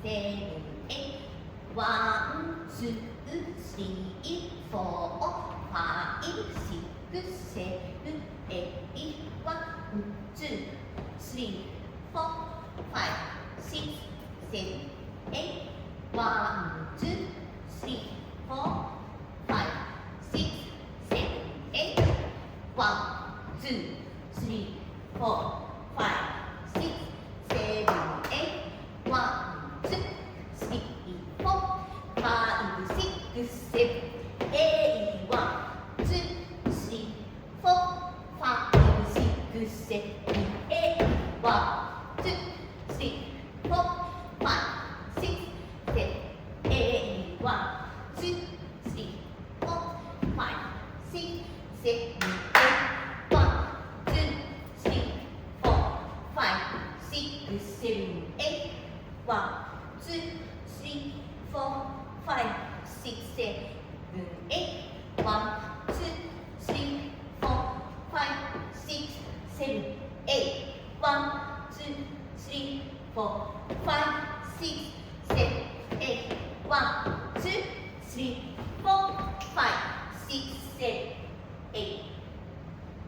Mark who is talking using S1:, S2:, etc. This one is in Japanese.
S1: seven, eight. 1, 2, 3, 4, 5, 6, 7, 8. 1, 2, 3, 4, 5, 6, 7, 8. 1, 2, 3, 4, 5, 6, 7, 8. 1, 2, 3, 4, 5, 6, 7, 8. 1, 2, 3, 4, 5, 6, 7, 8. 1, 2, 3, 4, 5, 6, 7, 8. 1, 2, 3, 4, 5, 6, 7, 8. 1, 2, 3, 4, 5, 6, 7, 8. 1, 2, 3, 4, 5, 6, 7, 8. 1, 2, 3, 4, 5, 6, 7, 8. 1, 2, 3, 4, 5, 6, 7, 8. 1, 2, 3, 4, 5, 6,